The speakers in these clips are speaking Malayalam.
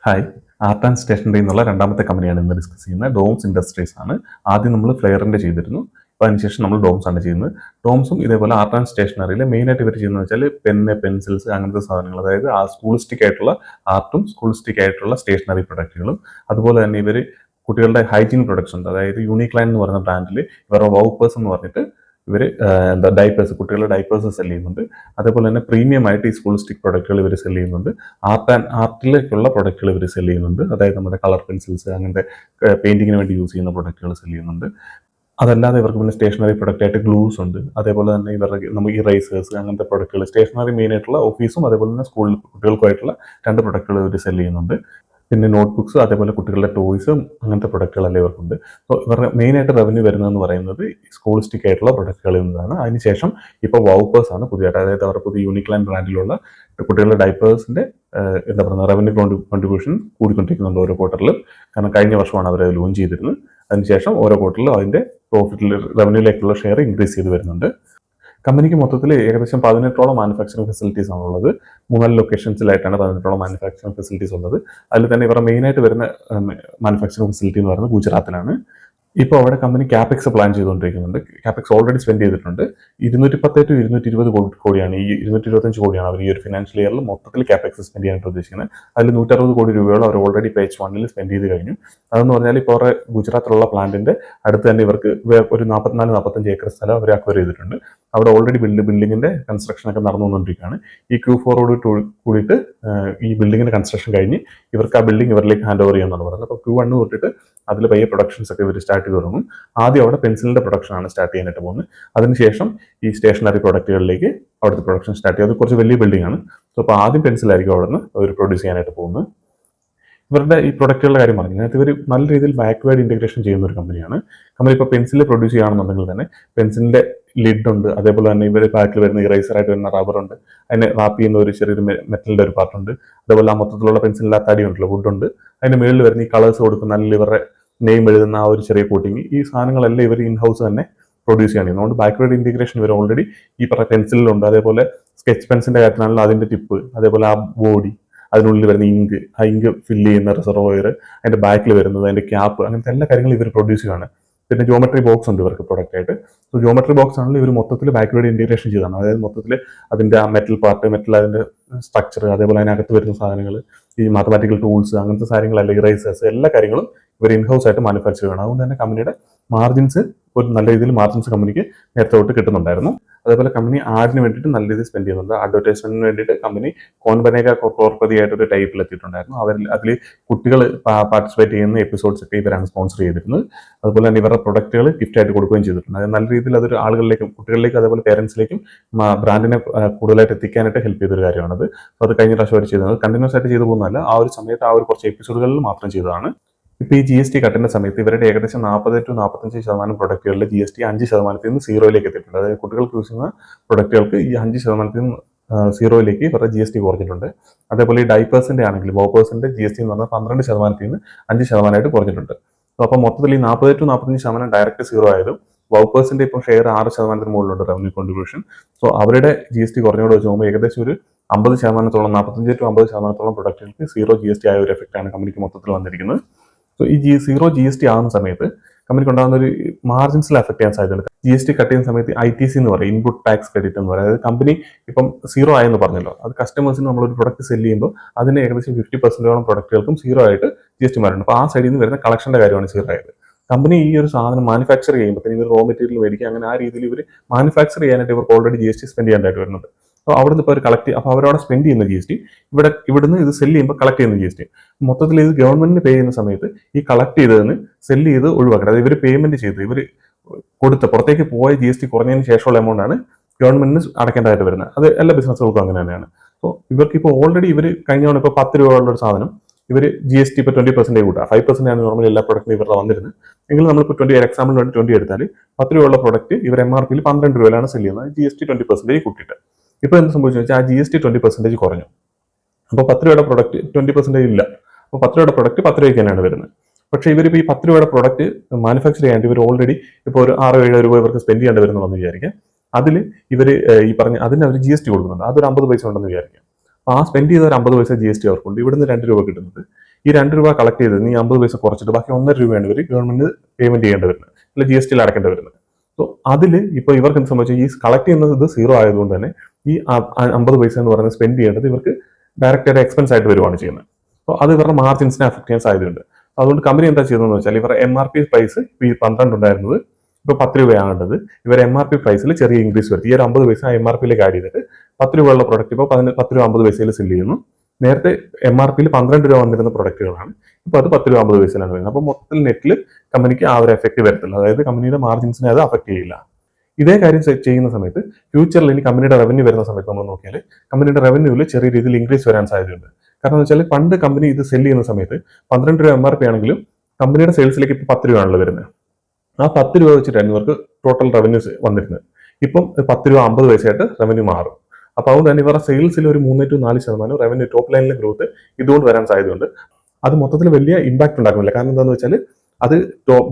ഹായ്. ആർട്ട് ആൻഡ് സ്റ്റേഷനറി എന്നുള്ള രണ്ടാമത്തെ കമ്പനിയാണ് ഇന്ന് ഡിസ്കസ് ചെയ്യുന്നത്. ഡോംസ് ഇൻഡസ്ട്രീസ് ആണ്. ആദ്യം നമ്മൾ ഫ്ലെയറിന്റെ ചെയ്തിരുന്നു. അപ്പോൾ അതിനുശേഷം നമ്മൾ ഡോംസ് ആണ് ചെയ്യുന്നത്. ഡോംസും ഇതേപോലെ ആർട്ട് ആൻഡ് സ്റ്റേഷനറിയിൽ മെയിനായിട്ട് ഇവർ ചെയ്യുന്നത് വെച്ചാൽ പെന്ന്, പെൻസിൽസ് അങ്ങനത്തെ സാധനങ്ങൾ, അതായത് ആ സ്കൂളിസ്റ്റിക് ആയിട്ടുള്ള ആർട്ടും സ്കൂളിസ്റ്റിക് ആയിട്ടുള്ള സ്റ്റേഷനറി പ്രൊഡക്റ്റുകളും, അതുപോലെ തന്നെ ഇവർ കുട്ടികളുടെ ഹൈജീൻ പ്രൊഡക്ട്സ് ഉണ്ട്. അതായത് യൂണിക് ലൈൻ എന്ന് പറയുന്ന ബ്രാൻഡിൽ ഇവരുടെ വൗപ്പേഴ്സ് എന്ന് പറഞ്ഞിട്ട് ഇവർ ഡൈപ്പേഴ്സ്, കുട്ടികളുടെ ഡൈപ്പേഴ്സ് സെല് ചെയ്യുന്നുണ്ട്. അതേപോലെ തന്നെ പ്രീമിയം ആയിട്ട് ഈ സ്കൂളിസ്റ്റിക് പ്രൊഡക്റ്റുകൾ ഇവർ സെല് ചെയ്യുന്നുണ്ട്. ആർട്ടിലേക്കുള്ള പ്രൊഡക്റ്റുകൾ ഇവർ സെല് ചെയ്യുന്നുണ്ട്. അതായത് നമ്മുടെ കളർ പെൻസിൽസ്, അങ്ങനത്തെ പെയിന്റിങ്ങിന് വേണ്ടി യൂസ് ചെയ്യുന്ന പ്രൊഡക്റ്റുകൾ സെല് ചെയ്യുന്നുണ്ട്. അതല്ലാതെ ഇവർക്ക് പിന്നെ സ്റ്റേഷനറി പ്രൊഡക്റ്റ് ആയിട്ട് ഗ്ലൂസ് ഉണ്ട്. അതേപോലെ തന്നെ ഇവരുടെ നമുക്ക് ഇറേസേഴ്സ് അങ്ങനത്തെ പ്രൊഡക്റ്റുകൾ, സ്റ്റേഷനറി മെയിൻ ആയിട്ടുള്ള ഓഫീസും അതേപോലെ തന്നെ സ്കൂളിൽ കുട്ടികൾക്കുമായിട്ടുള്ള 2 പ്രൊഡക്റ്റുകൾ ഇവർ സെല് ചെയ്യുന്നുണ്ട്. പിന്നെ നോട്ട്ബുക്സ്, അതേപോലെ കുട്ടികളുടെ ടോയ്സും അങ്ങനത്തെ പ്രൊഡക്റ്റുകളെല്ലാം ഇവർക്കുണ്ട്. സോ ഇവരുടെ മെയിനായിട്ട് റവന്യൂ വരുന്നതെന്ന് പറയുന്നത് സ്കൂളിസ്റ്റിക് ആയിട്ടുള്ള പ്രൊഡക്റ്റുകളിൽ നിന്നാണ്. അതിനുശേഷം ഇപ്പോൾ വൗപ്പേഴ്സ് ആണ് പുതിയതായിട്ട്, അതായത് അവരുടെ പുതിയ യൂണിക് ലൈൻ ബ്രാൻഡിലുള്ള കുട്ടികളുടെ ഡൈപ്പേഴ്സിന്റെ എന്താ പറയുക റവന്യൂ കോൺട്രിബ്യൂഷൻ കൂടിക്കൊണ്ടിരിക്കുന്നുണ്ട് ഓരോ ക്വാർട്ടറിലും. കാരണം കഴിഞ്ഞ വർഷമാണ് അവർ ലോഞ്ച് ചെയ്തിരുന്നത്. അതിനുശേഷം ഓരോ ക്വാർട്ടറിലും അതിന്റെ പ്രോഫിറ്റിൽ റവന്യൂയിലേക്കുള്ള ഷെയർ ഇൻക്രീസ് ചെയ്ത് വരുന്നുണ്ട്. കമ്പനിക്ക് മൊത്തത്തിൽ ഏകദേശം 18ഓളം മാനുഫാക്ചറിംഗ് ഫെസിലിറ്റീസ് ആണുള്ളത്. 4 ലൊക്കേഷൻസിലായിട്ടാണ് 18ഓളം മാനുഫാക്ചറിംഗ് ഫെസിലിറ്റീസ് ഉള്ളത്. അതിൽ തന്നെ ഇവരുടെ മെയിനായിട്ട് വരുന്ന മാനുഫാക്ചറിംഗ് ഫെസിലിറ്റി എന്ന് പറയുന്നത് ഗുജറാത്തിലാണ്. ഇപ്പോൾ അവിടെ കമ്പനി ക്യാപെക്സ് പ്ലാൻ ചെയ്തുകൊണ്ടിരിക്കുന്നുണ്ട്. ക്യാപെക്സ് ഓൾറെഡി സ്പെൻഡ് ചെയ്തിട്ടുണ്ട്. 210 ടു 220 കോടിയാണ്, ഈ 225 കോടിയാണ് അവർ ഈ ഒരു ഫിനാൻഷ്യൽ ഇയറിൽ മൊത്തത്തിൽ ക്യാപെക്സ് സ്പെൻഡ് ചെയ്യാനായിട്ട് ഉദ്ദേശിക്കുന്നത്. അതിൽ 160 കോടി രൂപയോളം അവർ ഓൾറെഡി പേജ് 1 സ്പെൻഡ് ചെയ്ത് കഴിഞ്ഞു. അതെന്ന് പറഞ്ഞാൽ ഇപ്പോൾ അവരുടെ ഗുജറാത്തിലുള്ള പ്ലാന്റിന്റെ അടുത്ത് തന്നെ ഇവർക്ക് ഒരു 44-45 ഏക്കർ സ്ഥലം അവർ അക്വയർ ചെയ്തിട്ടുണ്ട്. അവിടെ ഓൾറെഡി ബിൽഡിങ്ങിന്റെ കൺസ്ട്രക്ഷൻ ഒക്കെ നടന്നുകൊണ്ടിരിക്കുകയാണ്. ഈ Q4 കൂടിയിട്ട് ഈ ബിൽഡിങ്ങിന്റെ കൺസ്ട്രക്ഷൻ കഴിഞ്ഞ് ഇവർക്ക് ആ ബിൽഡിംഗ് ഇവരിലേക്ക് ഹാൻഡ് ഓവർ ചെയ്യാമെന്നാണ് പറയുന്നത്. അപ്പോൾ Q1 തൊട്ടിട്ട് അതിൽ പയ്യെ പ്രൊഡക്ഷൻസ് ഒക്കെ ഇവർ സ്റ്റാർട്ട് ചെയ്ത് തുടങ്ങും. ആദ്യം അവിടെ പെൻസിലിന്റെ പ്രൊഡക്ഷൻ ആണ് സ്റ്റാർട്ട് ചെയ്യാനായിട്ട് പോകുന്നത്. അതിനുശേഷം ഈ സ്റ്റേഷനറി പ്രൊഡക്റ്റുകളിലേക്ക് അവിടുത്തെ പ്രൊഡക്ഷൻ സ്റ്റാർട്ട് ചെയ്യും. അത് കുറച്ച് വലിയ ബിൽഡിംഗ് ആണ്. സോ അപ്പോൾ ആദ്യം പെൻസിലായിരിക്കും അവിടെ നിന്ന് അവർ പ്രൊഡ്യൂസ് ചെയ്യാനായിട്ട് പോകുന്നത്. ഇവരുടെ ഈ പ്രൊഡക്റ്റുകളുടെ കാര്യം പറഞ്ഞു, അതിനകത്ത് ഇവർ നല്ല രീതിയിൽ ബാക്ക്വേർഡ് ഇന്റഗ്രേഷൻ ചെയ്യുന്ന ഒരു കമ്പനിയാണ്. കമ്പനി ഇപ്പോൾ പെൻസിൽ പ്രൊഡ്യൂസ് ചെയ്യുകയാണെന്നുണ്ടെങ്കിൽ തന്നെ പെൻസിലിന്റെ ലിഡ് ഉണ്ട്. അതേപോലെ തന്നെ ഇവർ ബാക്കിൽ വരുന്ന ഇറേസറായിട്ട് വരുന്ന റബ്ബർ ഉണ്ട്. അതിനെ റാപ്പ് ചെയ്യുന്ന ഒരു ചെറിയൊരു മെറ്റലിന്റെ ഒരു പാർട്ട് ഉണ്ട്. അതേപോലെ ആ മൊത്തത്തിലുള്ള പെൻസിലിന്റെ തടി ഉണ്ടല്ലോ, വുഡ് ഉണ്ട്. അതിന്റെ മുകളിൽ വരുന്ന ഈ കളേഴ്സ് കൊടുക്കുന്ന അല്ലെങ്കിൽ ഇവരുടെ നെയിം എഴുതുന്ന ആ ഒരു ചെറിയ കോട്ടിങ്, ഈ സാധനങ്ങളെല്ലാം ഇവർ ഇൻ ഹൗസ് തന്നെ പ്രൊഡ്യൂസ് ചെയ്യണം. അതുകൊണ്ട് ബാക്ക്വേർഡ് ഇന്റഗ്രേഷൻ ഇവർ ഓൾറെഡി ഈ പറഞ്ഞ പെൻസിലുണ്ട്. അതേപോലെ സ്കെച്ച് പെൻസിന്റെ കാര്യത്തിലാണെങ്കിൽ അതിന്റെ ടിപ്പ്, അതേപോലെ ആ ബോഡി, അതിനുള്ളിൽ വരുന്ന ഇങ്ക്, ആ ഇങ്ക് ഫില്ല് ചെയ്യുന്ന റിസർവോയർ, അതിന്റെ ബാക്കിൽ വരുന്നത്, അതിന്റെ ക്യാപ്പ്, അങ്ങനത്തെ എല്ലാ കാര്യങ്ങളും ഇവർ പ്രൊഡ്യൂസ് ചെയ്യുകയാണ്. പിന്നെ ജോമെട്രി ബോക്സ് ഉണ്ട് ഇവർക്ക് പ്രൊഡക്റ്റ് ആയിട്ട്. സോ ജോമെട്രി ബോക്സ് ആണെങ്കിൽ ഇവർ മൊത്തത്തിൽ ബാക്ക്വേർഡ് ഇന്റഗ്രേഷൻ ചെയ്താണ്. അതായത് മൊത്തത്തിൽ അതിന്റെ ആ മെറ്റൽ പാർട്ട്, മെറ്റൽ അതിന്റെ സ്ട്രക്ചർ, അതേപോലെ അതിനകത്ത് വരുന്ന സാധനങ്ങൾ, ഈ മാത്തമാറ്റിക്കൽ ടൂൾസ്, അങ്ങനത്തെ സാധനങ്ങളല്ല, ഇറേസേഴ്സ്, എല്ലാ കാര്യങ്ങളും ഇവർ ഇൻഹൗസ് ആയിട്ട് മാനുഫാക്ചർ ചെയ്യണം. അതുകൊണ്ട് തന്നെ കമ്പനിയുടെ മാർജിൻസ് ഒരു നല്ല രീതിയിൽ മാർജിൻസ് കമ്പനിക്ക് നേരത്തെ തൊട്ട് കിട്ടുന്നുണ്ടായിരുന്നു. അതേപോലെ കമ്പനി ആഡിന് വേണ്ടിയിട്ട് നല്ല രീതിയിൽ സ്പെൻഡ് ചെയ്യുന്നുണ്ട്. അഡ്വർടൈസ്മെന്റിന് വേണ്ടിയിട്ട് കമ്പനി കോൻ ബനേഗ കോർപ്പതി ആയിട്ടൊരു ടൈപ്പിൽ എത്തിയിട്ടുണ്ടായിരുന്നു. അതിൽ കുട്ടികൾ പാർട്ടിസിപ്പേറ്റ് ചെയ്യുന്ന എപ്പിസോഡ്സ് ഒക്കെ ഇവരാണ് സ്പോൺസർ ചെയ്തിരുന്നത്. അതുപോലെ തന്നെ ഇവരുടെ പ്രൊഡക്റ്റുകൾ ഗിഫ്റ്റ് ആയിട്ട് കൊടുക്കുകയും ചെയ്തിട്ടുണ്ട്. അത് നല്ല രീതിയിൽ അതൊരു ആളുകളിലേക്കും കുട്ടികളിലേക്കും അതേപോലെ പേരൻസിലേക്കും ബ്രാൻഡിനെ കൂടുതലായിട്ട് എത്തിക്കാനായിട്ട് ഹെൽപ്പ് ചെയ്തൊരു കാര്യമാണത്. അത് കഴിഞ്ഞ പ്രാവശ്യം അവർ ചെയ്തത് കണ്ടിന്യൂസ് ആയിട്ട് ചെയ്തു പോകുന്നതല്ല, ആ ഒരു സമയത്ത് ആ ഒരു കുറച്ച് എപ്പിസോഡുകളിൽ മാത്രം ചെയ്തതാണ്. ഇപ്പോൾ ഈ GST കട്ടിന്റെ സമയത്ത് ഇവരുടെ ഏകദേശം 40 to 45% പ്രൊഡക്റ്റുകളിൽ GST 5% നിന്ന് 0 എത്തിയിട്ടുണ്ട്. അതായത് കുട്ടികൾക്ക് യൂസ് ചെയ്യുന്ന പ്രൊഡക്റ്റുകൾക്ക് ഈ 5% നിന്ന് 0 ഇവരുടെ GST കുറഞ്ഞിട്ടുണ്ട്. അതേപോലെ ഈ ഡൈപ്പേഴ്സിന്റെ ആണെങ്കിൽ വോപ്പേഴ്സിന്റെ GST എന്ന് പറഞ്ഞാൽ 12% നിന്ന് 5% കുറഞ്ഞിട്ടുണ്ട്. അപ്പോൾ മൊത്തത്തിൽ ഈ 40 to 45% ഡയറക്റ്റ് 0 ആയതും വൗപ്പേഴ്സിന്റെ ഇപ്പോൾ ഷെയർ 6% മുകളിലുണ്ട് റവന്യൂ കോൺട്രിബ്യൂഷൻ. സോ അവരുടെ GST കുറഞ്ഞോട് വെച്ച് നോക്കുമ്പോൾ ഏകദേശം ഒരു 50%, 45 to 50% പ്രൊഡക്റ്റുകൾക്ക് 0 GST ആയ ഒരു എഫക്റ്റാണ് കമ്പനിക്ക് മൊത്തത്തിൽ വന്നിരിക്കുന്നത്. സോ ഈ 0 GST ആകുന്ന സമയത്ത് കമ്പനിക്ക് ഉണ്ടാകുന്ന ഒരു മാർജിൻസിൽ അഫക്ട് ചെയ്യാൻ സാധ്യതയുണ്ട്. GST കട്ട് ചെയ്യുന്ന സമയത്ത് ITC എന്ന് പറയും, ഇൻപുട്ട് ടാക്സ് ക്രെഡിറ്റ് എന്ന് പറയും. അതായത് കമ്പനി ഇപ്പം 0 ആയെന്ന് പറഞ്ഞല്ലോ, അത് കസ്റ്റമേഴ്സിന് നമ്മളൊരു പ്രൊഡക്റ്റ് സെല് ചെയ്യുമ്പോൾ അതിന് ഏകദേശം 50% പ്രൊഡക്റ്റുകൾക്കും 0 ആയിട്ട് GST മാറുന്നുണ്ട്. അപ്പോൾ ആ സൈഡിൽ നിന്ന് വരുന്ന കളക്ഷന്റെ കാര്യമാണ് 0 ആയത്. കമ്പനി ഈ ഒരു സാധനം മാനുഫാക്ചർ ചെയ്യുമ്പോൾ ഇവർ റോ മെറ്റീരിയൽ മേടിക്കുക, അങ്ങനെ ആ രീതിയിൽ ഇവർ മാനുഫാക്ചർ ചെയ്യാനായിട്ട് ഇവർക്ക് ഓൾറെഡി GST സ്പെൻഡ് ചെയ്യാനായിട്ട് വരുന്നുണ്ട്. അപ്പോൾ അവിടെ നിന്ന് ഇപ്പോൾ അവർ കളക്ട് അപ്പോൾ അവരവിടെ സ്പെൻഡ് ചെയ്യുന്ന GST ഇവിടുന്ന് ഇത് സെല് ചെയ്യുമ്പോൾ കളക്ട് ചെയ്യുന്ന GST മൊത്തത്തിൽ ഇത് ഗവൺമെന്റിന് പേ ചെയ്യുന്ന സമയത്ത് ഈ കളക്ട് ചെയ്തതിന് സെല് ചെയ്ത് ഒഴിവാക്കണം. അതായത് ഇവർ പേയ്മെന്റ് ചെയ്ത് ഇവർ കൊടുത്ത പുറത്തേക്ക് പോയ GST കുറഞ്ഞതിന് ശേഷമുള്ള എമൗണ്ട് ആണ് ഗവൺമെന്റിന് അടക്കേണ്ടതായിട്ട് വരുന്നത്. അത് എല്ലാ ബിസിനസ്സുകൾക്കും അങ്ങനെ തന്നെയാണ്. അപ്പോൾ ഇവർക്ക് ഇപ്പോൾ ഓൾറെഡി ഇവർ കഴിഞ്ഞ തവണ ഇപ്പോൾ 10 രൂപയുള്ള ഒരു സാധനം ഇവർ GST ഇപ്പോൾ 20% കൂട്ടുക, 5% ആണ് നോർമലി എല്ലാ പ്രൊഡക്റ്റിനും ഇവരുടെ വന്നിരുന്നത്. എങ്കിൽ നമ്മളിപ്പോൾ 20 എക്സാമ്പിൾ വേണ്ടി 20 എടുത്താൽ 10 രൂപയുള്ള പ്രൊഡക്റ്റ് ഇവർ MRP 12 രൂപയിലാണ് സെല് ചെയ്യുന്നത്, GST 20% കൂട്ടിയിട്ട്. ഇപ്പോൾ എന്ത് സംഭവിച്ചു വെച്ചാൽ ആ GST 20% കുറഞ്ഞു. അപ്പോൾ 10 രൂപയുടെ പ്രൊഡക്റ്റ് 20% ഇല്ല. അപ്പോൾ 10 രൂപയുടെ പ്രൊഡക്റ്റ് 10 രൂപയ്ക്ക് തന്നെയാണ് വരുന്നത്. പക്ഷേ ഇവരിപ്പോൾ ഈ 10 രൂപയുടെ പ്രൊഡക്റ്റ് മാനുഫാക്ചർ ചെയ്യാണ്ട് ഇവർ ഓൾറെഡി ഇപ്പോൾ ഒരു 6-7 രൂപ ഇവർക്ക് സ്പെൻഡ് ചെയ്യേണ്ടി വരുന്നുണ്ടെന്ന് വിചാരിക്കാം. അതിൽ ഇവർ ഈ പറഞ്ഞ അതിന് അവർ GST കൊടുക്കുന്നുണ്ട്. അതൊരു 50 പൈസ ഉണ്ടെന്ന് വിചാരിക്കാം. അപ്പോൾ ആ സ്പെൻഡ് ചെയ്ത ഒരു 50 പൈസ GST അവർക്കുണ്ട്. ഇവിടുന്ന് 2 രൂപ കിട്ടുന്നത്. ഈ 2 രൂപ കളക്ട് ചെയ്ത് നീ 50 പൈസ കുറച്ചിട്ട് ബാക്കി 1.5 രൂപയാണ് ഇവർ ഗവൺമെന്റ് പേയ്മെന്റ് ചെയ്യേണ്ടി വരുന്നത്, അല്ല GST അടക്കേണ്ടി വരുന്നത്. സോ അതിൽ ഇപ്പോൾ ഇവർക്ക് എന്ത് സംഭവിച്ചാൽ ഈ കളക്ട് ചെയ്യുന്നത് ഇത് സീറോ ആയതുകൊണ്ട് തന്നെ ഈ 50 പൈസ എന്ന് പറയുന്നത് സ്പെൻഡ് ചെയ്യേണ്ടത് ഇവർക്ക് ഡയറക്റ്റ് ആയിട്ട് എക്സ്പെൻസ് ആയിട്ട് വരുവാണ് ചെയ്യുന്നത്. അപ്പോൾ അത് ഇവരുടെ മാർജിൻസിനെ അഫക്ട് ചെയ്യാൻ സാധ്യതയുണ്ട്. അതുകൊണ്ട് കമ്പനി എന്താ ചെയ്തതെന്ന് വെച്ചാൽ ഇവരുടെ MRP പ്രൈസ് ഇപ്പോൾ ഈ 12 ഉണ്ടായിരുന്നത് ഇപ്പോൾ 10 രൂപയാകേണ്ടത് ഇവർ MRP പ്രൈസിൽ ചെറിയ ഇൻക്രീസ് വരുത്തി. ഈ ഒരു 50 പൈസ MRPയിലേക്ക് ആഡ് ചെയ്തിട്ട് 10 രൂപയുള്ള പ്രൊഡക്റ്റ് ഇപ്പോൾ 10 രൂപ 50 പൈസയിൽ സെല് ചെയ്യുന്നു. നേരത്തെ MRPയിൽ 12 രൂപ വന്നിരുന്ന പ്രൊഡക്റ്റുകളാണ് ഇപ്പോൾ അത് 10 രൂപ 50 പൈസയിലാണ് വരുന്നത്. അപ്പോൾ മൊത്തത്തിൽ നെറ്റിൽ കമ്പനിക്ക് ആ ഒരു എഫക്റ്റ് വരത്തില്ല, അതായത് കമ്പനിയുടെ മാർജിൻസിനെ അത് അഫക്ട് ചെയ്യില്ല. ഇതേ കാര്യം ചെയ്യുന്ന സമയത്ത് ഫ്യൂച്ചറിൽ ഇനി കമ്പനിയുടെ റവന്യൂ വരുന്ന സമയത്ത് നമ്മൾ നോക്കിയാൽ കമ്പനിയുടെ റവന്യൂവിൽ ചെറിയ രീതിയിൽ ഇൻക്രീസ് വരാൻ സാധ്യതയുണ്ട്. കാരണം എന്ന് വെച്ചാൽ പണ്ട് കമ്പനി ഇത് സെല് ചെയ്യുന്ന സമയത്ത് 12 രൂപ MRP ആണെങ്കിലും കമ്പനിയുടെ സെയിൽസിലേക്ക് ഇപ്പോൾ 10 രൂപയാണല്ലോ വരുന്നത്. ആ 10 രൂപ വെച്ചിട്ടായിരുന്നു ഇവർക്ക് ടോട്ടൽ റവന്യൂസ് വന്നിരുന്നത്. ഇപ്പം 10 രൂപ 50 പൈസയായിട്ട് റവന്യൂ മാറും. അപ്പോൾ അതുകൊണ്ട് തന്നെ ഇവരുടെ സെയിൽസിൽ ഒരു 3 to 4% റവന്യൂ ടോപ്പ് ലൈനിലെ ഗ്രോത്ത് ഇതുകൊണ്ട് വരാൻ സാധ്യതയുണ്ട്. അത് മൊത്തത്തിൽ വലിയ ഇമ്പാക്ട് ഉണ്ടാക്കുന്നില്ല. കാരണം എന്താണെന്ന് വെച്ചാൽ അത്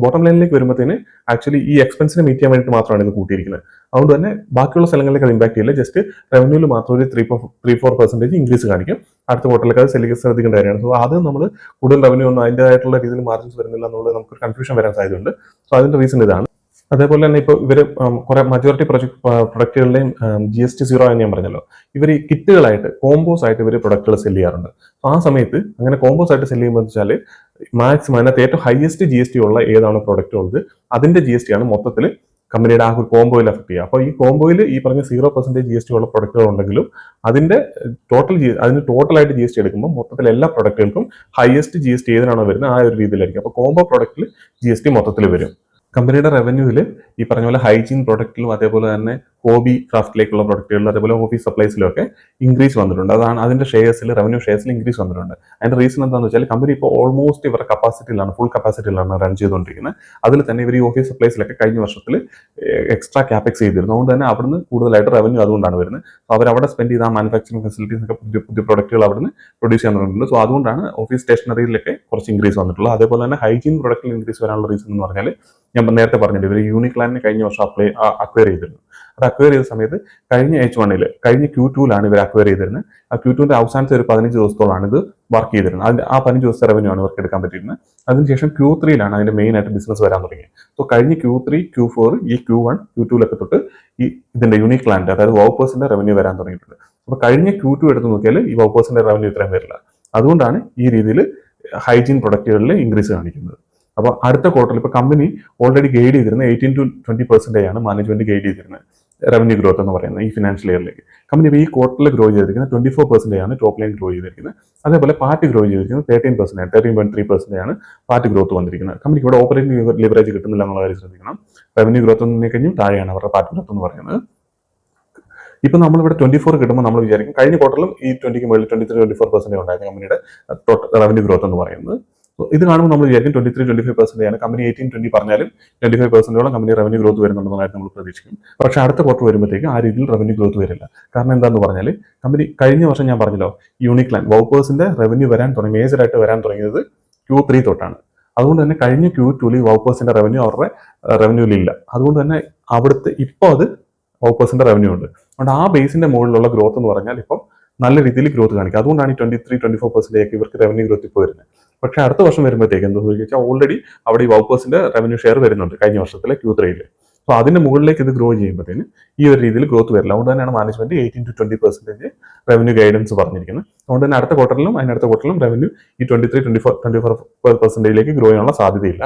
ബോട്ടം ലൈനിലേക്ക് വരുമ്പോഴത്തേന് ആക്ച്വലി ഈ എക്സ്പെൻസിനെ മീറ്റ് ചെയ്യാൻ വേണ്ടിയിട്ട് മാത്രമാണ് ഇത് കൂട്ടിയിരിക്കുന്നത്. അതുകൊണ്ട് തന്നെ ബാക്കിയുള്ള സ്ഥലങ്ങളിലേക്ക് അത് ഇമ്പാക്ട് ചെയ്യില്ല. ജസ്റ്റ് റവന്യൂവിൽ മാത്രം ഒരു 3-4% ഇൻക്രീസ് കാണിക്കും. അടുത്ത ക്വാർട്ടറിലേക്ക് അത് ശ്രദ്ധിക്കേണ്ട കാര്യമാണ്. സോ അത് നമ്മൾ കൂടുതൽ റവന്യൂ ഒന്നും അതിൻ്റെതായിട്ടുള്ള രീതിയിൽ മാർജിൻസ് വരുന്നില്ല എന്നുള്ളത് നമുക്ക് കൺഫ്യൂഷൻ വരാൻ സാധ്യതയുണ്ട്. സോ അതിന്റെ റീസൺ ഇതാണ്. അതേപോലെ തന്നെ ഇപ്പോൾ ഇവർ കുറെ മജോറിറ്റി പ്രൊഡക്റ്റുകളുടെയും GST സീറോ എന്ന് ഞാൻ പറഞ്ഞല്ലോ, ഇവർ ഈ കിറ്റുകളായിട്ട് കോമ്പോസ് ആയിട്ട് ഇവർ പ്രൊഡക്റ്റുകൾ സെല് ചെയ്യാറുണ്ട്. ആ സമയത്ത് അങ്ങനെ കോമ്പോസ് ആയിട്ട് സെല് ചെയ്യുമ്പോൾ വെച്ചാൽ മാക്സിമം അതിനകത്ത് ഏറ്റവും ഹയസ്റ്റ് GST ഉള്ള ഏതാണ് പ്രൊഡക്റ്റ് ഉള്ളത് അതിന്റെ GST ആണ് മൊത്തത്തിൽ കമ്പനിയുടെ ആ ഒരു കോമ്പോയിൽ അഫക്ട് ചെയ്യുക. അപ്പോൾ ഈ കോമ്പോയിൽ ഈ പറഞ്ഞ 0% GST ഉള്ള പ്രൊഡക്റ്റുകൾ ഉണ്ടെങ്കിലും അതിന്റെ ടോട്ടലായിട്ട് GST എടുക്കുമ്പോൾ മൊത്തത്തിൽ എല്ലാ പ്രൊഡക്റ്റുകൾക്കും ഹയസ്റ്റ് GST ഏതിനാണോ വരുന്നത് ആ ഒരു രീതിയിലായിരിക്കും. അപ്പോൾ കോംബോ പ്രൊഡക്റ്റിൽ GST മൊത്തത്തിൽ വരും. കമ്പനിയുടെ റവന്യൂവിൽ ഈ പറഞ്ഞ പോലെ ഹൈജീൻ പ്രൊഡക്റ്റിലും അതേപോലെ തന്നെ ഹോബി ക്രാഫ്റ്റിലേക്കുള്ള പ്രൊഡക്റ്റുകളിലും അതേപോലെ ഓഫീസ് സപ്ലൈസിലും ഒക്കെ ഇൻക്രീസ് വന്നിട്ടുണ്ട്. അതാണ് അതിന്റെ റവന്യൂ ഷെയർസിൽ ഇൻക്രീസ് വന്നിട്ടുണ്ട്. അതിന്റെ റീസൺ എന്താണെന്ന് വെച്ചാൽ കമ്പനി ഇപ്പോൾ ഓൾമോസ്റ്റ് ഇവരുടെ കപ്പാസിറ്റിയിലാണ്, ഫുൾ കപ്പാസിറ്റിയിലാണ് റൺ ചെയ്തുകൊണ്ടിരിക്കുന്നത്. അതിൽ തന്നെ ഇവർ ഈ ഓഫീസ് സപ്ലൈസിലൊക്കെ കഴിഞ്ഞ വർഷത്തിൽ എക്സ്ട്രാ ക്യാപെക്സ് ചെയ്തിരുന്നു. അതുകൊണ്ട് തന്നെ അവിടുന്ന് കൂടുതലായിട്ട് റവന്യൂ അതുകൊണ്ടാണ് വരുന്നത്. സോ അവർ അവിടെ സ്പെൻഡ് ചെയ്ത മാനുഫാക്ചറിംഗ് ഫെസിലിറ്റീസ് ഒക്കെ പുതിയ പ്രൊഡക്റ്റുകൾ അവിടുന്ന് പ്രൊഡ്യൂസ് ചെയ്യാൻ തുടങ്ങിയിട്ടുണ്ട്. സോ അതുകൊണ്ടാണ് ഓഫീസ് സ്റ്റേഷനറിയിലൊക്കെ കുറച്ച് ഇൻക്രീസ് വന്നിട്ടുള്ളത്. അതേപോലെ തന്നെ ഹൈജീൻ പ്രൊഡക്റ്റിൽ ഇൻക്രീസ് വരാനുള്ള റീസൺ എന്ന് പറഞ്ഞാൽ ഞാൻ നേരത്തെ പറഞ്ഞിട്ട് ഇവർ യൂണിക്ലാൻഡിനെ കഴിഞ്ഞ വർഷം അക്വയർ ചെയ്തിരുന്നു. അത് അക്വയർ ചെയ്ത സമയത്ത് കഴിഞ്ഞ കഴിഞ്ഞ Q2 ഇവർ അക്വയർ ചെയ്തിരുന്നത്. ആ Q2 അവസാനത്തെ ഒരു 15 ദിവസത്തോളാണ് ഇത് വർക്ക് ചെയ്തിരുന്നത്. അതിന്റെ ആ 15 ദിവസത്തെ റവന്യൂ ആണ് ഇവർക്ക് എടുക്കാൻ പറ്റിയിരുന്നത്. അതിനുശേഷം Q3 അതിന്റെ മെയിൻ ആയിട്ട് ബിസിനസ് വരാൻ തുടങ്ങിയത്. സോ കഴിഞ്ഞ Q3, Q4, ഈ Q1, Q2 തൊട്ട് ഈ ഇതിന്റെ യൂണിക്ലാൻഡ് അതായത് വൗപ്പേഴ്സിന്റെ റവന്യൂ വരാൻ തുടങ്ങിയിട്ടുണ്ട്. അപ്പൊ കഴിഞ്ഞ Q2 എടുത്ത് നോക്കിയാൽ ഈ വൗപ്പേഴ്സിന്റെ റവന്യൂ ഇത്രയും വരില്ല. അതുകൊണ്ടാണ് ഈ രീതിയിൽ ഹൈജീൻ പ്രൊഡക്റ്റുകളിൽ ഇൻക്രീസ് കാണിക്കുന്നത്. അപ്പോൾ അടുത്ത ക്വാർട്ടറിൽ ഇപ്പോൾ കമ്പനി ഓൾറെഡി ഗൈഡ് ചെയ്തിരുന്നത് 18 to 20% ആണ് മാനേജ്മെന്റ് ഗൈഡ് ചെയ്തിരുന്നത് റവന്യൂ ഗ്രോത്ത് എന്ന് പറയുന്നത് ഈ ഫിനാൻഷ്യൽ ഇയറിലേക്ക്. കമ്പനി ഈ ക്വാർട്ടറിൽ ഗ്രോ ചെയ്തിരിക്കുന്നത് 24% ആണ് ടോപ്പ് ലൈൻ ഗ്രോ ചെയ്തിരിക്കുന്നത്. അതേപോലെ പാർട്ടി ഗ്രോ ചെയ്തിരിക്കുന്നത് 13.3% ആണ് പാർട്ടി ഗ്രോത്ത് വന്നിരിക്കുന്നത്. കമ്പനിക്ക് ഇവിടെ ഓപ്പറേറ്റിംഗ് ലിവറേജ് കിട്ടുന്നില്ല എന്നുള്ള കാര്യം ശ്രദ്ധിക്കണം. റവന്യൂ ഗ്രോത്ത് കഴിഞ്ഞും താഴെയാണ് അവരുടെ പാർട്ടി ഗ്രോത്ത് എന്ന് പറയുന്നത്. ഇപ്പൊ നമ്മളിവിടെ 24 കിട്ടുമ്പോൾ നമ്മൾ വിചാരിക്കും കഴിഞ്ഞ ക്വാർട്ടറിലും ഈ 20ക്ക് മുകളിൽ 23-24% ഉണ്ടായിരുന്നു കമ്പനിയുടെ റവന്യൂ ഗ്രോത്ത് എന്ന് പറയുന്നത്. ഇത് കാണുമ്പോൾ നമ്മൾ വിചാരിക്കും 23-25% ആണ്. കമ്പനി 18-20 പറഞ്ഞാലും 25%ഓളം കമ്പനി റവന്യൂ ഗ്രോത്ത് വരുന്നുണ്ടെന്നായിട്ട് നമ്മൾ പ്രതീക്ഷിക്കും. പക്ഷേ അടുത്ത ക്വാർട്ടർ വരുമ്പോഴത്തേക്ക് ആ രീതിയിൽ റവന്യൂ ഗ്രോത്ത് വരില്ല. കാരണം എന്താണെന്ന് പറഞ്ഞാൽ കമ്പനി കഴിഞ്ഞ വർഷം ഞാൻ പറഞ്ഞല്ലോ യൂണിക്ലാൻഡ് വൗപ്പേഴ്സിന്റെ റവന്യൂ മേജറായിട്ട് വരാൻ തുടങ്ങിയത് Q3 തൊട്ടാണ്. അതുകൊണ്ട് തന്നെ കഴിഞ്ഞ Q2 വൗപ്പേഴ്സിന്റെ റവന്യൂ അവരുടെ റവന്യൂലില്ല. അതുകൊണ്ട് തന്നെ അവിടുത്തെ ഇപ്പോൾ അത് വൗപ്പേഴ്സിന്റെ റവന്യൂ ഉണ്ട്. അതുകൊണ്ട് ആ ബേസിന്റെ മുകളിലുള്ള ഗ്രോത്ത് എന്ന് പറഞ്ഞാൽ ഇപ്പോൾ നല്ല രീതിയിൽ ഗ്രോത്ത് കാണിക്കുക. അതുകൊണ്ടാണ് ഈ 23-24% ഇവർക്ക് റവന്യൂ ഗ്രോത്ത് ഇപ്പോൾ വരുന്നത്. പക്ഷേ അടുത്ത വർഷം വരുമ്പോഴത്തേക്ക് എന്താണെന്ന് ചോദിച്ചാൽ ഓൾറെഡി അവിടെ ഈ വൗപ്പേഴ്സിന്റെ റവന്യൂ ഷെയർ വരുന്നുണ്ട് കഴിഞ്ഞ വർഷത്തിലെ Q3. സോ അതിന്റെ മുകളിലേക്ക് ഇത് ഗ്രോ ചെയ്യുമ്പോഴത്തേന് ഈ ഒരു രീതിയിൽ ഗ്രോത്ത് വരില്ല. അതുകൊണ്ട് തന്നെയാണ് മാനേജ്മെന്റ് 18 to 20% റവന്യൂ ഗൈഡൻസ് പറഞ്ഞിരിക്കുന്നത്. അതുകൊണ്ട് തന്നെ അടുത്ത ക്വാർട്ടറിലും അതിനടുത്ത ക്വാർട്ടറിലും റവന്യൂ ഈ 23-24% ഗ്രോ ചെയ്യാനുള്ള സാധ്യതയില്ല.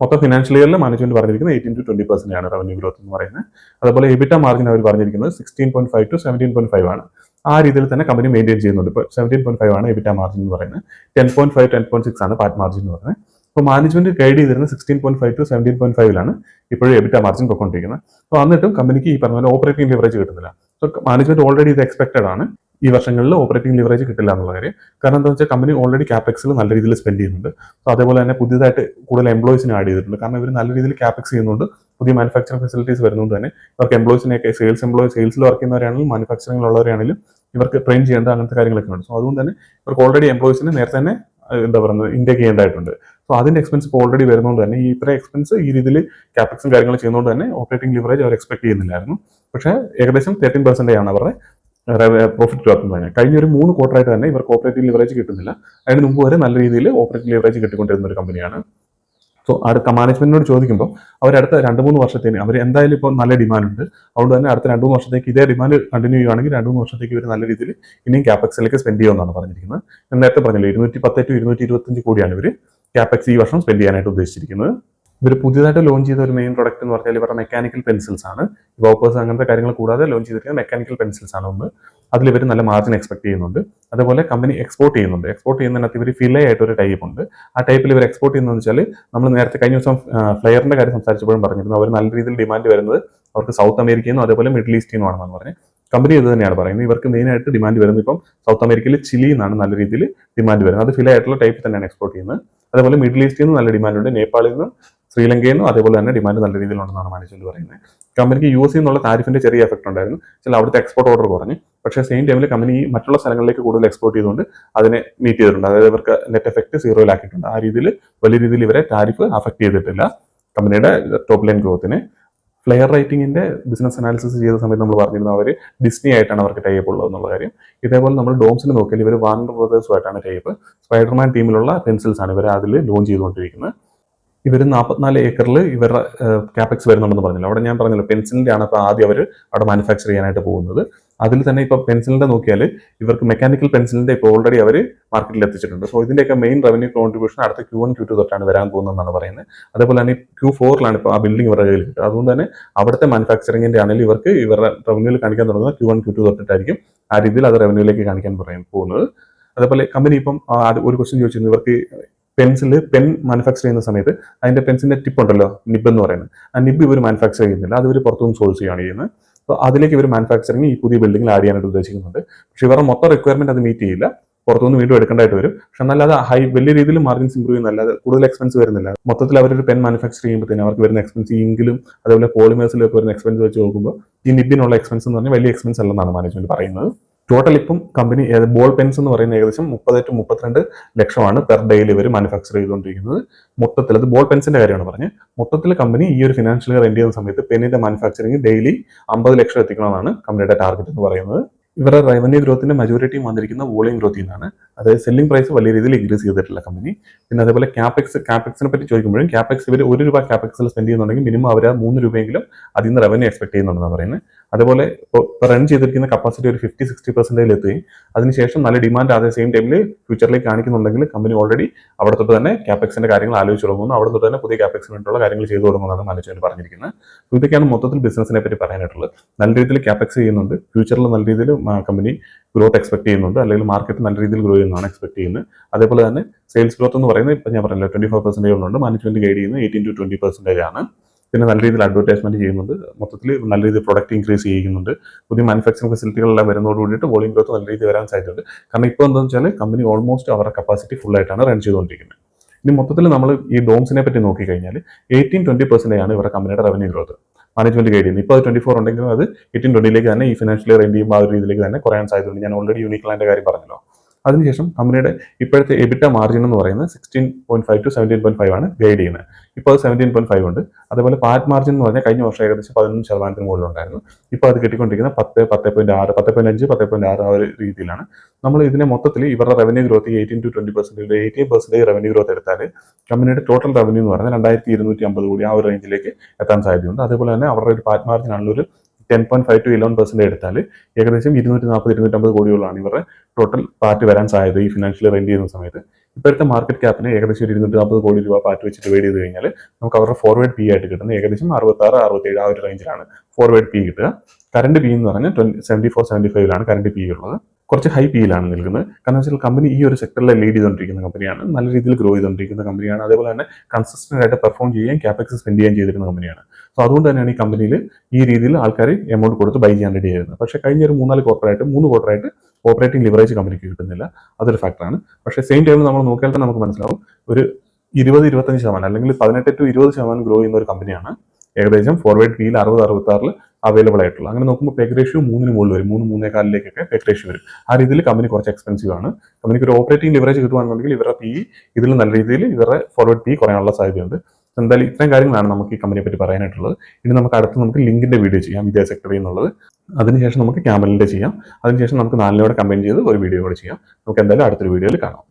മൊത്തം ഫിനാൻഷ്യൽ ഇയറിൽ മാനേജ്മെന്റ് പറഞ്ഞിരിക്കുന്നത് 18 to 20% ആണ് റവന്യൂ ഗ്രോത്ത് എന്ന് പറയുന്നത്. അതുപോലെ EBITDA മാർജിൻ അവർ പറഞ്ഞിരിക്കുന്നത് 16.5 to 17.5 ആണ്. ആ രീതിയിൽ തന്നെ കമ്പനി മെയിൻറ്റെയിൻ ചെയ്യുന്നുണ്ട്. ഇപ്പോൾ 17.5 ആണ് EBITDA മാർജിൻ എന്ന് പറയുന്നത്. 10.5, 10.6 ആണ് പാറ്റ് മാർജിൻ എന്ന് പറയുന്നത്. അപ്പോൾ മാനേജ്മെന്റ് ഗൈഡ് ചെയ്തിരുന്നത് 16.5 to 17.5 ഇപ്പോഴും EBITDA മാർജിൻ പൊയ്ക്കൊണ്ടിരിക്കുന്നത്. അപ്പോൾ എന്നിട്ടും കമ്പനിക്ക് ഈ പറഞ്ഞ പോലെ ഓപ്പറേറ്റിംഗ് ലിവറേജ് കിട്ടുന്നില്ല. സോ മാനേജ്മെന്റ് ഓൾറെഡി ഇത് എക്സ്പെക്റ്റഡ് ആണ് ഈ വർഷങ്ങളിൽ ഓപ്പറേറ്റിംഗ് ലിവറേജ് കിട്ടില്ല എന്നുള്ള കാര്യം. കാരണം എന്താണെന്ന് വെച്ചാൽ കമ്പനി ഓൾറെഡി ക്യാപെക്സിൽ നല്ല രീതിയിൽ സ്പെൻഡ് ചെയ്യുന്നുണ്ട്. സോ അതേപോലെ തന്നെ പുതിയതായിട്ട് കൂടുതൽ എംപ്ലോയീസിനെ ആഡ് ചെയ്തിട്ടുണ്ട്. കാരണം ഇവർ നല്ല രീതിയിൽ ക്യാപെക്സ് ചെയ്യുന്നുണ്ട്. പുതിയ മാനുഫാക്ചറിംഗ് ഫെസിലിറ്റീസ് വരുന്നതുകൊണ്ട് തന്നെ ഇവർക്ക് എംപ്ലോയീസിനെയൊക്കെ സെയിൽസിൽ വർക്ക് ചെയ്യുന്നവരാണെങ്കിലും മാനുഫാക്ചറിംഗിലുള്ളവരാണെങ്കിലും ഇവർക്ക് ട്രെയിൻ ചെയ്യേണ്ട അങ്ങനത്തെ കാര്യങ്ങളൊക്കെ ഉണ്ട്. സോ അതുകൊണ്ട് തന്നെ ഇവർക്ക് ഓൾറെഡി എംപ്ലോയീസിനെ നേരത്തെ തന്നെ എന്താ പറയുന്നത് ഇൻടേക്ക് ചെയ്യേണ്ടതായിട്ടുണ്ട്. സോ അതിന്റെ എക്സ്പെൻസ് ഇപ്പോൾ ഓൾറെഡി വരുന്നതുകൊണ്ട് തന്നെ ഈ ഇത്ര എക്സ്പെൻസ് ഈ രീതിയിൽ ക്യാപെക്സും കാര്യങ്ങളും ചെയ്യുന്നതുകൊണ്ട് തന്നെ ഓപ്പറേറ്റിംഗ് ലിവറേജ് അവർ എക്സ്പെക്ട് ചെയ്യുന്നില്ലായിരുന്നു. പക്ഷേ ഏകദേശം 13% ആണ് അവരുടെ പ്രോഫിറ്റ് ഗ്രോത്ത് എന്ന് പറഞ്ഞാൽ കഴിഞ്ഞ ഒരു 3 ക്വാർട്ടറായിട്ട് തന്നെ ഇവർക്ക് ഓപ്പറേറ്റിംഗ് ലിവറേജ് കിട്ടുന്നില്ല. അതിന് മുമ്പ് വരെ നല്ല രീതിയിൽ ഓപ്പറേറ്റിംഗ് ലിവറേജ് കിട്ടിക്കൊണ്ടിരുന്ന ഒരു കമ്പനിയാണ്. സോ അടുത്ത മാനേജ്മെന്റിനോട് ചോദിക്കുമ്പോൾ അവരടുത്ത 2-3 വർഷത്തേന് അവർ എന്തായാലും ഇപ്പോൾ നല്ല ഡിമാൻഡ് ഉണ്ട്, അതുകൊണ്ട് തന്നെ അടുത്ത 2-3 വർഷത്തേക്ക് ഇതേ ഡിമാൻഡ് കണ്ടിന്യൂ ചെയ്യുകയാണെങ്കിൽ 2-3 വർഷത്തേക്ക് ഇവർ നല്ല രീതിയിൽ ഇനിയും ക്യാപെക്സിലേക്ക് സ്പെൻഡ് ചെയ്യുമെന്നാണ് പറഞ്ഞിരിക്കുന്നത്. ഞാൻ നേരത്തെ പറഞ്ഞില്ലേ 210 to 225 കോടിയാണ് ഇവർ ക്യാപെക്സ് ഈ വർഷം സ്പെൻഡ് ചെയ്യാനായിട്ട് ഉദ്ദേശിച്ചിരിക്കുന്നത്. ഇവർ പുതിയതായിട്ട് ലോഞ്ച് ചെയ്ത ഒരു മെയിൻ പ്രൊഡക്റ്റ് എന്ന് പറഞ്ഞാൽ ഇവരുടെ മെക്കാനിക്കൽ പെൻസിൽസ് ആണ്. വോപ്പേഴ്സ് അങ്ങനത്തെ കാര്യങ്ങൾ കൂടാതെ ലോഞ്ച് ചെയ്തിരിക്കുന്ന മെക്കാനിക്കൽ പെൻസിൽസ് ആണ് ഒന്ന്. അതിൽ ഇവർ നല്ല മാർജിൻ എക്സ്പെക്ട് ചെയ്യുന്നുണ്ട്. അതുപോലെ കമ്പനി എക്സ്പോർട്ട് ചെയ്യുന്നുണ്ട്. എക്സ്പോർട്ട് ചെയ്യുന്നതിനകത്ത് ഇവർ ഫിലെ ആയിട്ട് ഒരു ടൈപ്പ് ഉണ്ട്. ആ ടൈപ്പിൽ ഇവർ എക്സ്പോർട്ട് ചെയ്യുന്നതെന്ന് വെച്ചാൽ നമ്മൾ നേരത്തെ കഴിഞ്ഞ ദിവസം ഫ്ലെയറിന്റെ കാര്യം സംസാരിച്ചപ്പോഴും പറഞ്ഞിരുന്നു, അവർ നല്ല രീതിയിൽ ഡിമാൻഡ് വരുന്നത് അവർക്ക് സൗത്ത് അമേരിക്കയിൽ നിന്നും അതേപോലെ മിഡിൽ ഈസ്റ്റിൽ നിന്നുമാണെന്നാണ് പറഞ്ഞത്. കമ്പനി ഇത് തന്നെയാണ് പറയുന്നത്. ഇവർക്ക് മെയിൻ ആയിട്ട് ഡിമാൻഡ് വരുന്നത് ഇപ്പം സൗത്ത് അമേരിക്കയിൽ ചിലിയിൽ നിന്നാണ് നല്ല രീതിയിൽ ഡിമാൻഡ് വരുന്നത്. അത് ഫിലെ ആയിട്ടുള്ള ടൈപ്പ് തന്നെയാണ് എക്സ്പോർട്ട് ചെയ്യുന്നത്. അതേപോലെ മിഡിൽ ഈസ്റ്റിൽ നിന്ന് നല്ല ഡിമാൻഡ് ഉണ്ട്. നേപ്പാളിൽ നിന്നും ശ്രീലങ്കയിൽ നിന്നും അതേപോലെ തന്നെ ഡിമാൻഡ് നല്ല രീതിയിലുണ്ടെന്നാണ് മാനേജ്മെന്റ് പറയുന്നത്. കമ്പനിക്ക് US എന്നുള്ള താരിഫിന്റെ ചെറിയ എഫക്ട് ഉണ്ടായിരുന്നു, ചില അവിടുത്തെ എക്സ്പോർട്ട് ഓർഡർ കുറഞ്ഞു. പക്ഷേ സെയിം ടൈമിൽ കമ്പനി മറ്റുള്ള സ്ഥലങ്ങളിലേക്ക് കൂടുതൽ എക്സ്പോർട്ട് ചെയ്തുകൊണ്ട് അതിനെ മീറ്റ് ചെയ്തിട്ടുണ്ട്. അതായത് ഇവർക്ക് നെറ്റ് എഫക്ട് സീറോയിലാക്കിയിട്ടുണ്ട്. ആ രീതിയിൽ വലിയ രീതിയിൽ ഇവരെ താരിഫ് അഫക്ട് ചെയ്തിട്ടില്ല കമ്പനിയുടെ ടോപ്പ് ലൈൻ ഗ്രോത്തിനെ. ഫ്ലെയർ റൈറ്റിംഗിന്റെ ബിസിനസ് അനാലിസിസ് ചെയ്ത സമയത്ത് നമ്മൾ പറഞ്ഞിരുന്നു അവർ ഡിസ്നി ആയിട്ടാണ് അവർക്ക് ടൈപ്പ് ഉള്ളത് എന്നുള്ള കാര്യം. ഇതേപോലെ നമ്മൾ ഡോംസിന് നോക്കിയാൽ ഇവർ വാർണർ ബ്രദേഴ്സുമായിട്ടാണ് ടൈപ്പ്. സ്പൈഡർമാൻ ടീമിലുള്ള പെൻസിൽസ് ആണ് ഇവർ അതിൽ ലോഞ്ച് ചെയ്തുകൊണ്ടിരിക്കുന്നത്. ഇവർ 44 ഏക്കറിൽ ഇവരുടെ ക്യാപെക്സ് വരുന്നുണ്ടെന്ന് പറഞ്ഞല്ലോ. അവിടെ ഞാൻ പറഞ്ഞല്ലോ പെൻസിലിന്റെ ആണ് ഇപ്പോൾ ആദ്യം അവർ അവിടെ മാനുഫാക്ചർ ചെയ്യാനായിട്ട് പോകുന്നത്. അതിൽ തന്നെ ഇപ്പോൾ പെൻസിലിന്റെ നോക്കിയാൽ ഇവർക്ക് മെക്കാനിക്കൽ പെൻസിലിന്റെ ഇപ്പോൾ ഓൾറെഡി അവർ മാർക്കറ്റിൽ എത്തിച്ചിട്ടുണ്ട്. സോ ഇതിന്റെയൊക്കെ മെയിൻ റവന്യൂ കോൺട്രിബ്യൂഷൻ അടുത്ത Q1 Q2 തൊട്ടാണ് വരാൻ പോകുന്നതെന്നാണ് പറയുന്നത്. അതേപോലെ തന്നെ Q4 ഇപ്പോൾ ആ ബിൽഡിംഗ് ഇവരുടെ കയ്യിൽ കിട്ടുക. അതുകൊണ്ട് തന്നെ അവിടുത്തെ മാനുഫാക്ചറിംഗിന്റെ ആണെങ്കിൽ ഇവർക്ക് ഇവരുടെ റവന്യൂവിൽ കാണിക്കാൻ തുടങ്ങുന്നത് Q1 Q2 തൊട്ടിട്ടായിരിക്കും. ആ രീതിയിൽ അത് റവന്യൂയിലേക്ക് കാണിക്കാൻ പോകുന്നത്. അതേപോലെ കമ്പനി ഇപ്പം ഒരു ക്വസ്റ്റ്യൻ ചോദിച്ചിരുന്നു, ഇവർക്ക് പെൻ മാനുഫാക്ചർ ചെയ്യുന്ന സമയത്ത് അതിന്റെ പെൻസിന്റെ ടിപ്പ് ഉണ്ടല്ലോ, നിബ് എന്ന് പറയുന്നത്, ആ നിബ് ഇവർ മാനുഫാക്ചർ ചെയ്യുന്നില്ല, അത് ഇവർ പുറത്തുനിന്ന് സോഴ്സ് ചെയ്യുകയാണ് ചെയ്യുന്നത്. അപ്പോൾ അതിലേക്ക് ഇവർ മാനുഫാക്ചറിങ് ഈ പുതിയ ബിൽഡിംഗിൽ ആഡ് ചെയ്യാനായിട്ട് ഉദ്ദേശിക്കുന്നുണ്ട്. പക്ഷേ ഇവരുടെ മൊത്തം റിക്വയർമെന്റ് അത് മീറ്റ് ചെയ്യില്ല, പുറത്തുനിന്ന് വീണ്ടും എടുക്കേണ്ടതായിട്ട് വരും. പക്ഷെ എന്നല്ലാതെ വലിയ രീതിയിൽ മാർജിൻസ് ഇമ്പ്രൂവ് ചെയ്യുന്നല്ലാതെ കൂടുതൽ എക്സ്പെൻസ് വരുന്നില്ല. മൊത്തത്തിൽ അവരൊരു പെൻ മാനുഫാക്ചർ ചെയ്യുമ്പോഴത്തേനും അവർക്ക് വരുന്ന എക്സ്പെൻസ് ഇങ്കിലും അതേപോലെ പോളിമേഴ്സിലൊക്കെ വരുന്ന എക്സ്പെൻസ് വെച്ച് നോക്കുമ്പോൾ ഈ നിബിനുള്ള എക്സ്പെൻസ് എന്ന് പറഞ്ഞാൽ വലിയ എക്സ്പെൻസ് അല്ലെന്നാണ് മാനേജ്മെന്റ് പറയുന്നത്. ടോട്ടൽ ഇപ്പം കമ്പനി ബോൾ പെൻസ് എന്ന് പറയുന്ന ഏകദേശം 30 to 32 ലക്ഷമാണ് പെർ ഡേയിൽ ഇവർ മാനുഫാക്ചർ ചെയ്തുകൊണ്ടിരിക്കുന്നത്. മൊത്തത്തിൽ അത് ബോൾ പെൻസിന്റെ കാര്യമാണ് പറഞ്ഞത്. മൊത്തത്തിൽ കമ്പനി ഈ ഒരു ഫിനാൻഷ്യൽ ഇയർ എൻഡ് ചെയ്യുന്ന സമയത്ത് പെന്നിന്റെ മാനുഫാക്ചറിങ് ഡെയിലി 50 ലക്ഷം എത്തിക്കണമെന്നാണ് കമ്പനിയുടെ ടാർഗറ്റ് എന്ന് പറയുന്നത്. ഇവരുടെ റവന്യൂ ഗ്രോത്തിന്റെ മജോറിറ്റിയും വന്നിരിക്കുന്ന വോളിയം ഗ്രോത്തിൽ നിന്നാണ്. അതായത് സെല്ലിംഗ് പ്രൈസ് വലിയ രീതിയിൽ ഇൻക്രീസ് ചെയ്തിട്ടില്ല കമ്പനി. പിന്നെ അതേപോലെ ക്യാപെക്സിനെ പറ്റി ചോദിക്കുമ്പോഴും ക്യാപെക്സ് ഇവർ 1 രൂപ ക്യാപെക്സിൽ സ്പെൻഡ് ചെയ്യുന്നുണ്ടെങ്കിൽ മിനിമം അവർ 3 രൂപയെങ്കിലും അതിൽ നിന്ന് റവന്യൂ എക്സ്പെക്ട് ചെയ്യുന്നുണ്ടെന്നാണ് പറയുന്നത്. അതേപോലെ ഇപ്പോൾ റൺ ചെയ്തിരിക്കുന്ന കപ്പാസിറ്റി ഒരു 50-60% എത്തുകയും അതിനുശേഷം നല്ല ഡിമാൻഡ് അതേ സെയിം ടൈമിൽ ഫ്യൂച്ചറിലേക്ക് കാണിക്കുന്നുണ്ടെങ്കിൽ കമ്പനി ഓൾറെഡി അവിടെ തൊട്ട് തന്നെ ക്യാപെക്സിന്റെ കാര്യങ്ങൾ ആലോചിച്ച് തുടങ്ങുന്നു. അവിടെ തൊട്ട് തന്നെ പുതിയ ക്യാപെക്സിന് വേണ്ടിയുള്ള കാര്യങ്ങൾ ചെയ്തു തുടങ്ങുന്നതാണ് മാനേജ്മെന്റ് പറഞ്ഞിരിക്കുന്നത്. ഇതൊക്കെയാണ് മൊത്തത്തിൽ ബിസിനസിനെ പറ്റി പറയാനായിട്ടുള്ളത്. നല്ല രീതിയിൽ ക്യാപെക്സ് ചെയ്യുന്നുണ്ട്, ഫ്യൂച്ചറിൽ നല്ല രീതിയിൽ കമ്പനി ഗ്രോത്ത് എക്സ്പെക്ട് ചെയ്യുന്നുണ്ട്, അല്ലെങ്കിൽ മാർക്കറ്റ് നല്ല രീതിയിൽ ഗ്രോ ചെയ്യുന്നതാണ് എക്സ്പെക്ട് ചെയ്യുന്നത്. അതേപോലെ തന്നെ സെയിൽസ് ഗ്രോത്ത് എന്ന് പറയുന്നത് ഇപ്പം ഞാൻ പറഞ്ഞല്ലോ 24% ഉള്ളുണ്ട്. മാനേജ്മെന്റ് ഗൈഡ് ചെയ്യുന്നത് 18 to 20% ആണ്. പിന്നെ നല്ല രീതിയിൽ അഡ്വർടൈസ്മെന്റ് ചെയ്യുന്നുണ്ട്. മൊത്തത്തിൽ നല്ല രീതിയിൽ പ്രൊഡക്റ്റ് ഇൻക്രീസ് ചെയ്യുന്നുണ്ട്. പുതിയ മാനുഫാക്ചറിംഗ് ഫെസിലിറ്റികളെല്ലാം വരുന്നതോട് കൂടിയിട്ട് വോളിയം ഗ്രോത്ത് നല്ല രീതിയിൽ വരാൻ സാധ്യതയുണ്ട്. കാരണം ഇപ്പോൾ എന്താണെന്ന് വെച്ചാൽ കമ്പനി ഓൾമോസ്റ്റ് അവരുടെ കപ്പാസിറ്റി ഫുൾ ആയിട്ടാണ് റൺ ചെയ്തുകൊണ്ടിരിക്കുന്നത്. ഇനി മൊത്തത്തിൽ നമ്മൾ ഈ ഡോംസിനെ പറ്റി നോക്കിക്കഴിഞ്ഞാൽ 18-20% ആണ് ഇവരുടെ കമ്പനിയുടെ റവന്യൂ ഗ്രോത്ത് മാനേജ്മെന്റ് ഗൈഡ് ചെയ്യുന്നത്. ഇപ്പോൾ അത് 24 ഉണ്ടെങ്കിലും അത് 18-20 തന്നെ ഈ ഫിനാൻഷ്യൽ ഇയർ എൻഡ് ചെയ്യുമ്പോൾ ആ ഒരു രീതിയിലേക്ക് തന്നെ കുറയാൻ സാധ്യതയുണ്ട്. ഞാൻ ഓൾറെഡി യൂണിക്ലാൻഡിന്റെ കാര്യം പറഞ്ഞല്ലോ. അതിനുശേഷം കമ്പനിയുടെ ഇപ്പോഴത്തെ എബിറ്റ മാർജിൻ എന്ന് പറയുന്നത് 16.5 to 17.5 ആണ് ഗൈഡ് ചെയ്യുന്നത്. ഇപ്പോൾ അത് 17.5 ഉണ്ട്. അതേപോലെ പാറ്റ് മാർജിൻ എന്ന് പറഞ്ഞാൽ കഴിഞ്ഞ വർഷം ഏകദേശം 11% മുകളിലുണ്ടായിരുന്നു. ഇപ്പോൾ അത് കിട്ടിക്കൊണ്ടിരിക്കുന്ന 10, 10.6, 10.5, 10.6 ആ ഒരു രീതിയിലാണ്. നമ്മൾ ഇതിനെ മൊത്തത്തിൽ ഇവരുടെ revenue growth 18 to 20%, 18% revenue growth എടുത്താൽ കമ്പനിയുടെ ടോട്ടൽ റവന്യൂ എന്ന് പറയുന്നത് 2250 കോടി ആ ഒരു റേഞ്ചിലേക്ക് എത്താൻ സാധ്യതയുണ്ട്. അതേപോലെ തന്നെ അവരുടെ ഒരു പാറ്റ് മാർജിൻ ആണല്ലോ ഒരു 10.5 to 11% എടുത്താൽ ഏകദേശം 240-250 കോടികളാണ് ഇവരുടെ ടോട്ടൽ പാറ്റ് വരാൻ സാധ്യത ഈ ഫിനാൻഷ്യൽ ഇയർ എൻഡ് ചെയ്യുന്ന സമയത്ത്. ഇപ്പോഴത്തെ മാർക്കറ്റ് ക്യാപ്പിന് ഏകദേശം 240 കോടി രൂപ പാറ്റ് വെച്ച് ഡിവൈഡ് ചെയ്ത് കഴിഞ്ഞാൽ നമുക്ക് അവരുടെ ഫോർവേഡ് പി ആയിട്ട് കിട്ടുന്നത് ഏകദേശം 66-67 ആ ഒരു റേഞ്ചിലാണ് ഫോർവേഡ് പി കിട്ടുക. കറണ്ട് പി എന്ന് പറഞ്ഞാൽ 74-75 കറണ്ട് പി ഉള്ളത്. കുറച്ച് ഹൈ പിയിലാണ് നിൽക്കുന്നത്. കാരണം വെച്ചാൽ കമ്പനി ഈ ഒരു സെക്ടറിൽ ലീഡ് ചെയ്തുകൊണ്ടിരിക്കുന്ന കമ്പനിയാണ്, നല്ല രീതിയിൽ ഗ്രോ ചെയ്തുകൊണ്ടിരിക്കുന്ന കമ്പനിയാണ്. അതേപോലെ തന്നെ കൺസിസ്റ്റന്റ് ആയിട്ട് പെർഫോം ചെയ്യാൻ ക്യാപെക്സ് സ്പെൻഡ് ചെയ്യാൻ ചെയ്തിരുന്ന കമ്പനിയാണ്. സോ അതുകൊണ്ട് തന്നെയാണ് ഈ കമ്പനിയിൽ ഈ രീതിയിൽ ആൾക്കാർ എമൗണ്ട് കൊടുത്ത് ബൈ ചെയ്യാൻ റെഡി ആയിരുന്നത്. പക്ഷേ കഴിഞ്ഞ ഒരു 3 ക്വാർട്ടറായിട്ട് ഓപ്പറേറ്റിംഗ് ലിവറേജ് കമ്പനിക്ക് കിട്ടുന്നില്ല. അതൊരു ഫാക്ടറാണ്. പക്ഷേ സെയിം ടൈമിൽ നമ്മൾ നോക്കിയാൽ തന്നെ നമുക്ക് മനസ്സിലാവും ഒരു 20-25% അല്ലെങ്കിൽ 18 to 20% ഗ്രോ ചെയ്യുന്ന ഒരു കമ്പനിയാണ്. ഏകദേശം ഫോർവേഡ് പിയിൽ 60-66 അവൈലബിൾ ആയിട്ടുള്ള. അങ്ങനെ നോക്കുമ്പോൾ പെഗ് റേഷ്യോ 3 മുകളിൽ വരും, 3-3.4 പെഗ് റേഷ്യോ വരും. ആ രീതിയിൽ കമ്പനി കുറച്ച് എക്സ്പെൻസീവ് ആണ്. കമ്പനിക്ക് ഒരു ഓപ്പറേറ്റിംഗ് ലിവറേജ് കിട്ടുവാണെന്നുണ്ടെങ്കിൽ ഇവരുടെ പി ഇതിൽ നല്ല രീതിയിൽ ഇവരുടെ ഫോർവേഡ് പി കുറയാനുള്ള സാധ്യതയുണ്ട്. എന്തായാലും ഇത്രയും കാര്യങ്ങളാണ് നമുക്ക് ഈ കമ്പനിയെ പറ്റി പറയാനായിട്ടുള്ളത്. ഇനി നമുക്ക് ലിങ്കിന്റെ വീഡിയോ ചെയ്യാം ഇതേ സെക്ടറിൽ നിന്നുള്ളത്. അതിനുശേഷം നമുക്ക് ക്യാമലിൻ്റെ ചെയ്യാം. അതിനുശേഷം നമുക്ക് നാലിനോടെ കമ്പൈൻ ചെയ്ത് ഒരു വീഡിയോ കൂടെ ചെയ്യാം. നമുക്ക് എന്തായാലും അടുത്തൊരു വീഡിയോയിൽ കാണാം.